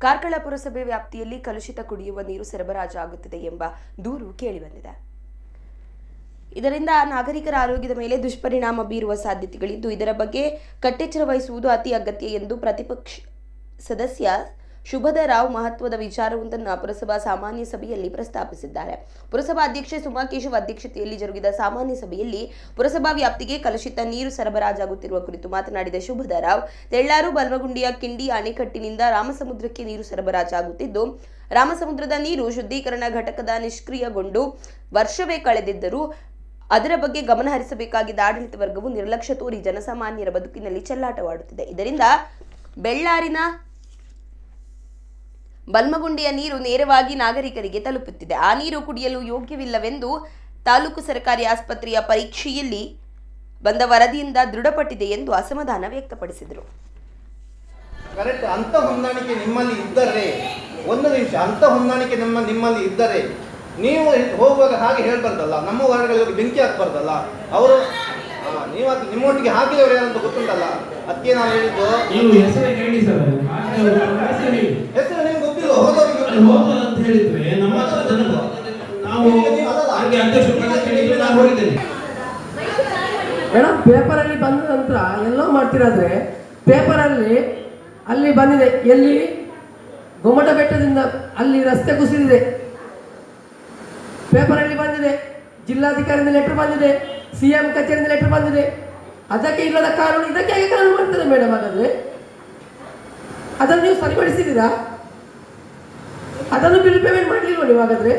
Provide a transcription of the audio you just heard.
ಕಾರ್ಕಳ ಪುರಸಭೆ ವ್ಯಾಪ್ತಿಯಲ್ಲಿ ಕಲುಷಿತ ಕುಡಿಯುವ ನೀರು ಸರಬರಾಜಾಗುತ್ತಿದೆ ಎಂಬ ದೂರು ಕೇಳಿಬಂದಿದೆ. ಇದರಿಂದ ನಾಗರಿಕರ ಆರೋಗ್ಯದ ಮೇಲೆ ದುಷ್ಪರಿಣಾಮ ಬೀರುವ ಸಾಧ್ಯತೆಗಳಿದ್ದು, ಇದರ ಬಗ್ಗೆ ಕಟ್ಟೆಚ್ಚರ ವಹಿಸುವುದು ಅತಿ ಅಗತ್ಯ ಎಂದು ಪ್ರತಿಪಕ್ಷ ಸದಸ್ಯ ಶುಭದರಾವ್ ಮಹತ್ವದ ವಿಚಾರವೊಂದನ್ನು ಪುರಸಭಾ ಸಾಮಾನ್ಯ ಸಭೆಯಲ್ಲಿ ಪ್ರಸ್ತಾಪಿಸಿದ್ದಾರೆ. ಪುರಸಭಾ ಅಧ್ಯಕ್ಷೆ ಸುಮಾಕೇಶವ್ ಅಧ್ಯಕ್ಷತೆಯಲ್ಲಿ ಜರುಗಿದ ಸಾಮಾನ್ಯ ಸಭೆಯಲ್ಲಿ ಪುರಸಭಾ ವ್ಯಾಪ್ತಿಗೆ ಕಲುಷಿತ ನೀರು ಸರಬರಾಜಾಗುತ್ತಿರುವ ಕುರಿತು ಮಾತನಾಡಿದ ಶುಭದರಾವ್, ತೆಳ್ಳಾರು ಬಲ್ವಗುಂಡಿಯ ಕಿಂಡಿ ಅಣೆಕಟ್ಟಿನಿಂದ ರಾಮಸಮುದ್ರಕ್ಕೆ ನೀರು ಸರಬರಾಜಾಗುತ್ತಿದ್ದು, ರಾಮಸಮುದ್ರದ ನೀರು ಶುದ್ಧೀಕರಣ ಘಟಕದ ನಿಷ್ಕ್ರಿಯಗೊಂಡು ವರ್ಷವೇ ಕಳೆದಿದ್ದರೂ ಅದರ ಬಗ್ಗೆ ಗಮನ ಹರಿಸಬೇಕಾಗಿದ್ದ ಆಡಳಿತ ವರ್ಗವು ನಿರ್ಲಕ್ಷ್ಯ ತೋರಿ ಜನಸಾಮಾನ್ಯರ ಬದುಕಿನಲ್ಲಿ ಚೆಲ್ಲಾಟವಾಡುತ್ತಿದೆ. ಇದರಿಂದ ಬೆಳ್ಳಾರಿನ ಬಲ್ಮಗುಂಡಿಯ ನೀರು ನೇರವಾಗಿ ನಾಗರಿಕರಿಗೆ ತಲುಪುತ್ತಿದೆ. ಆ ನೀರು ಕುಡಿಯಲು ಯೋಗ್ಯವಿಲ್ಲವೆಂದು ತಾಲೂಕು ಸರ್ಕಾರಿ ಆಸ್ಪತ್ರೆಯ ಪರೀಕ್ಷೆಯಲ್ಲಿ ಬಂದ ವರದಿಯಿಂದ ದೃಢಪಟ್ಟಿದೆ ಎಂದು ಅಸಮಾಧಾನ ವ್ಯಕ್ತಪಡಿಸಿದರು. ಕರೆಕ್ಟ್. ಅಂತ ಹೊಂದಾಣಿಕೆ ನಿಮ್ಮಲ್ಲಿ ಇದ್ದರೆ, ಒಂದು ನಿಮಿಷ, ಅಂತ ಹೊಂದಾಣಿಕೆ ನಿಮ್ಮಲ್ಲಿ ಇದ್ದರೆ ನೀವು ಹೋಗುವಾಗ ಹಾಗೆ ಹೇಳ್ಬಾರ್ದಲ್ಲ, ನಮ್ಮ ವಾರ್ಡ್ಗಳಿಗೆ ಬೆಂಕಿ ಹಾಕ್ಬಾರ್ದಲ್ಲ. ಅವರು ನೀವು ನಿಮ್ಮೊಟ್ಟಿಗೆ ಹಾಕಿದವರು ಯಾರಂತ ಗೊತ್ತುಂಟಲ್ಲ, ಅದಕ್ಕೆ ನಾನು ಹೇಳಿದ್ದು. ಹೆಸರು ನಿಮ್ಗೆ ಗೊತ್ತಿಲ್ಲ, ಮೇಡಮ್, ಪೇಪರಲ್ಲಿ ಬಂದ ನಂತರ ಎಲ್ಲೋ ಮಾಡ್ತಿರಾದ್ರೆ ಪೇಪರಲ್ಲಿ ಅಲ್ಲಿ ಬಂದಿದೆ, ಎಲ್ಲಿ ಗೊಮ್ಮಟ ಬೆಟ್ಟದಿಂದ ಅಲ್ಲಿ ರಸ್ತೆ ಕುಸಿದಿದೆ, ಪೇಪರಲ್ಲಿ ಬಂದಿದೆ, ಜಿಲ್ಲಾಧಿಕಾರಿಯಿಂದ ಲೆಟರ್ ಬಂದಿದೆ, CM ಕಚೇರಿಯಿಂದ ಲೆಟರ್ ಬಂದಿದೆ. ಅದಕ್ಕೆ ಇಲ್ಲದ ಕಾನೂನು ಇದಕ್ಕೆ ಹೇಗೆ ಕಾನೂನು ಮಾಡ್ತದೆ ಮೇಡಮ್? ಹಾಗಾದ್ರೆ ಅದನ್ನು ನೀವು ಸರಿಪಡಿಸಿದ್ದೀರಾ? ಅದನ್ನು ಬಿಲ್ ಪೇಮೆಂಟ್ ಮಾಡಲಿಲ್ವ ನೀವು ಹಾಗಾದ್ರೆ?